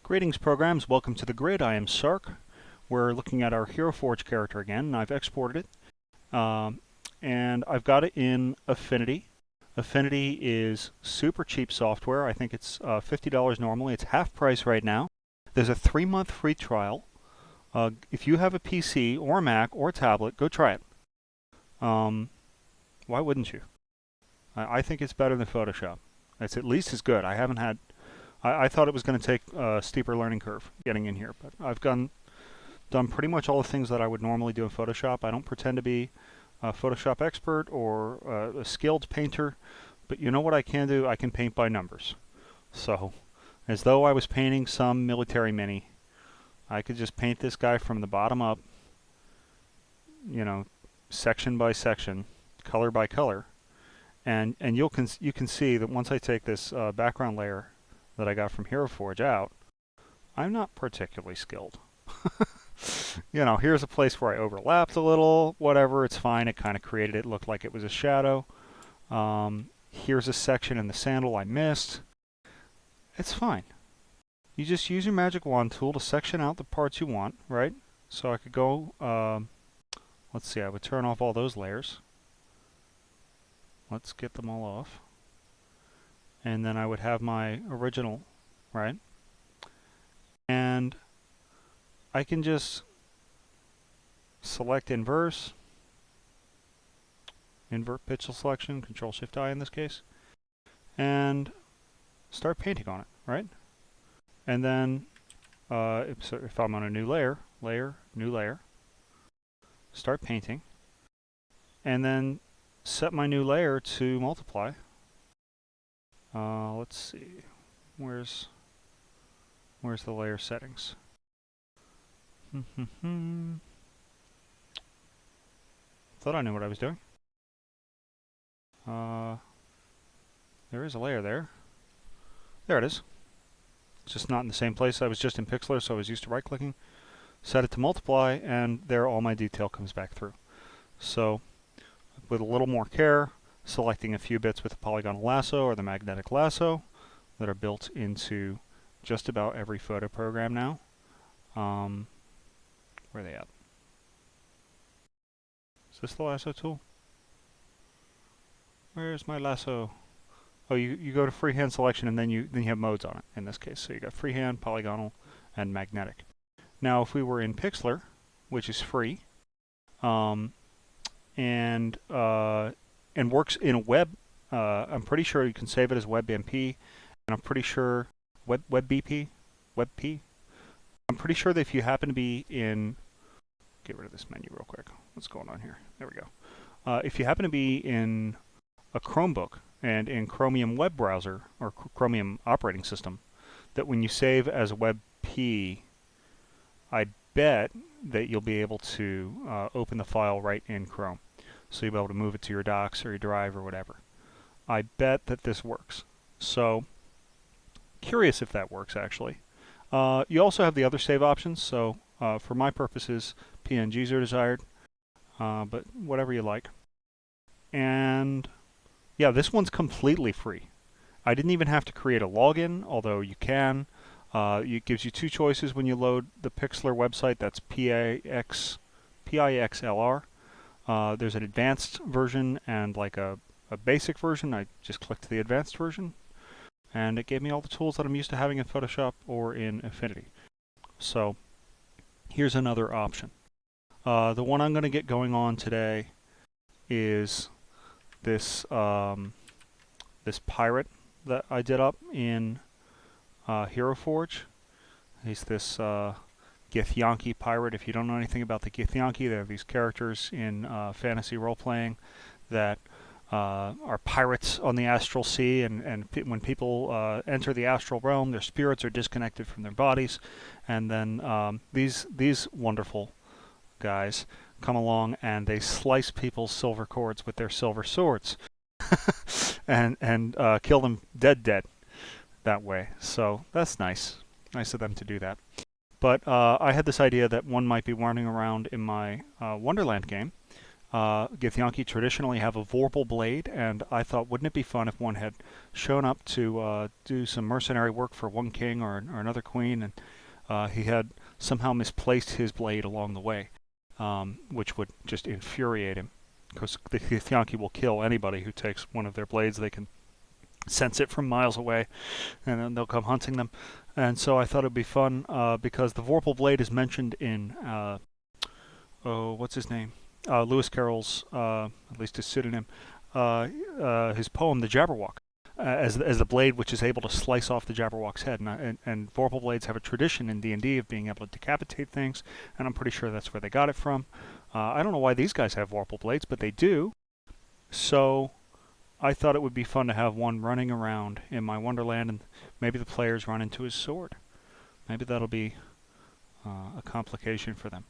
Greetings programs, welcome to the grid. I am Sark. We're looking at our Hero Forge character again, and I've exported it. And I've got it in Affinity. Affinity is super cheap software. I think it's $50 normally. It's half price right now. There's a 3-month free trial. If you have a PC or a Mac or a tablet, go try it. Why wouldn't you? I think it's better than Photoshop. It's at least as good. I thought it was going to take a steeper learning curve getting in here, but I've done pretty much all the things that I would normally do in Photoshop. I don't pretend to be a Photoshop expert or a skilled painter, but you know what I can do? I can paint by numbers. So, as though I was painting some military mini, I could just paint this guy from the bottom up, you know, section by section, color by color, and you can see that once I take this background layer that I got from Hero Forge out, I'm not particularly skilled. You know, here's a place where I overlapped a little, whatever, it's fine. It kind of created it looked like it was a shadow. Here's a section in the sandal I missed. It's fine. You just use your magic wand tool to section out the parts you want, right? So I could go, let's see, I would turn off all those layers. Let's get them all off. And then I would have my original, right? And I can just select invert pixel selection, Control-Shift-I in this case, and start painting on it, right? And then if I'm on a new layer, new layer, start painting, and then set my new layer to multiply. Let's see, where's the layer settings? Thought I knew what I was doing. There is a layer there. There it is. It's just not in the same place. I was just in Pixlr, so I was used to right-clicking. Set it to multiply, and there all my detail comes back through. So, with a little more care, selecting a few bits with the polygonal lasso or the magnetic lasso that are built into just about every photo program now. Where are they at? Is this the lasso tool? Where's my lasso? Oh, you go to freehand selection and then you have modes on it in this case. So you got freehand, polygonal, and magnetic. Now if we were in Pixlr, which is free, and works in a web, I'm pretty sure you can save it as WebMP, and I'm pretty sure WebP. I'm pretty sure that if you happen to be in, get rid of this menu real quick. What's going on here? There we go. If you happen to be in a Chromebook and in Chromium web browser or Chromium operating system, that when you save as WebP, I bet that you'll be able to open the file right in Chrome. So you'll be able to move it to your docs or your drive or whatever. I bet that this works. So, curious if that works actually. You also have the other save options, so for my purposes, PNGs are desired, but whatever you like. And yeah, this one's completely free. I didn't even have to create a login, although you can. It gives you two choices when you load the Pixlr website. That's PIXLR. There's an advanced version and like a basic version. I just clicked the advanced version, and it gave me all the tools that I'm used to having in Photoshop or in Affinity. So here's another option. The one I'm going to get going on today is this this pirate that I did up in Hero Forge. He's this Githyanki pirate. If you don't know anything about the Githyanki, they have these characters in fantasy role-playing that are pirates on the astral sea, and when people enter the astral realm, their spirits are disconnected from their bodies, and then these wonderful guys come along and they slice people's silver cords with their silver swords and kill them dead that way. So that's nice of them to do that. But I had this idea that one might be wandering around in my Wonderland game Githyanki traditionally have a Vorpal blade, and I thought, wouldn't it be fun if one had shown up to do some mercenary work for one king or another queen, and he had somehow misplaced his blade along the way, which would just infuriate him, because the Githyanki will kill anybody who takes one of their blades. They can sense it from miles away, and then they'll come hunting them. And so I thought it'd be fun because the Vorpal blade is mentioned in what's his name? Lewis Carroll's, at least his pseudonym, his poem, The Jabberwock, as the blade which is able to slice off the Jabberwock's head. And Vorpal blades have a tradition in D&D of being able to decapitate things, and I'm pretty sure that's where they got it from. I don't know why these guys have Vorpal blades, but they do. So I thought it would be fun to have one running around in my Wonderland, and maybe the players run into his sword. Maybe that'll be a complication for them.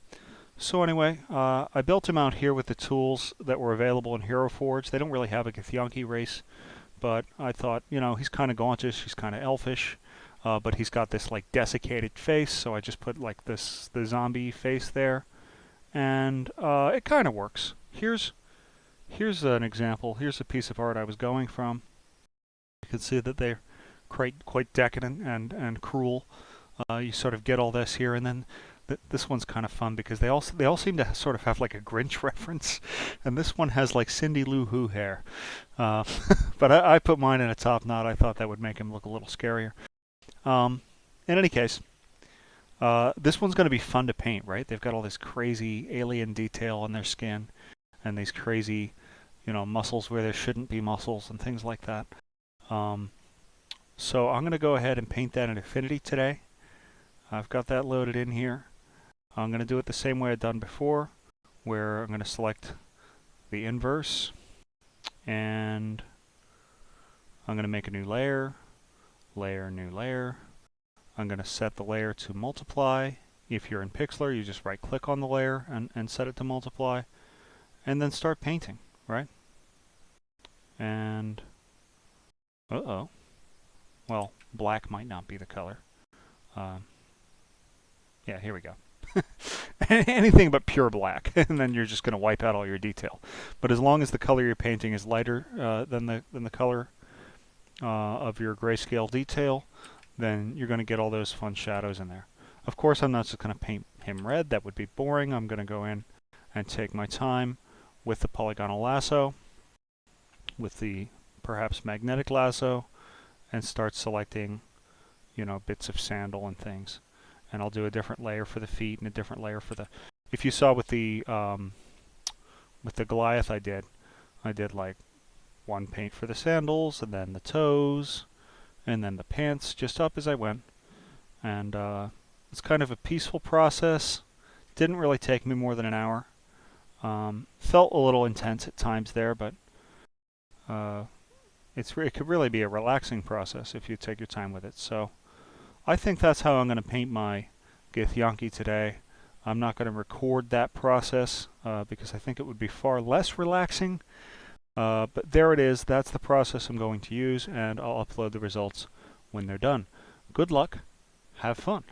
So anyway, I built him out here with the tools that were available in Hero Forge. They don't really have a Githyanki race, but I thought, he's kind of gauntish, he's kind of elfish, but he's got this like desiccated face, so I just put like the zombie face there, and it kind of works. Here's an example. Here's a piece of art I was going from. You can see that they're quite decadent and cruel. You sort of get all this here, and then this one's kind of fun because they all seem to sort of have like a Grinch reference, and this one has like Cindy Lou Who hair. But I put mine in a top knot. I thought that would make him look a little scarier. In any case, this one's going to be fun to paint, right? They've got all this crazy alien detail on their skin, and these crazy, muscles where there shouldn't be muscles and things like that. So I'm going to go ahead and paint that in Affinity today. I've got that loaded in here. I'm going to do it the same way I've done before, where I'm going to select the inverse, and I'm going to make a new layer, new layer. I'm going to set the layer to multiply. If you're in Pixlr, you just right click on the layer and set it to multiply, and then start painting, right? And, well, black might not be the color. Yeah, here we go. Anything but pure black, and then you're just going to wipe out all your detail. But as long as the color you're painting is lighter than the color of your grayscale detail, then you're going to get all those fun shadows in there. Of course, I'm not just going to paint him red. That would be boring. I'm going to go in and take my time with the polygonal lasso, with the perhaps magnetic lasso, and start selecting, bits of sandal and things. And I'll do a different layer for the feet and a different layer for the... If you saw with the Goliath I did like one paint for the sandals, and then the toes, and then the pants, just up as I went. And it's kind of a peaceful process. Didn't really take me more than an hour. Felt a little intense at times there, but it could really be a relaxing process if you take your time with it. So I think that's how I'm going to paint my Githyanki today. I'm not going to record that process because I think it would be far less relaxing. But there it is. That's the process I'm going to use, and I'll upload the results when they're done. Good luck. Have fun.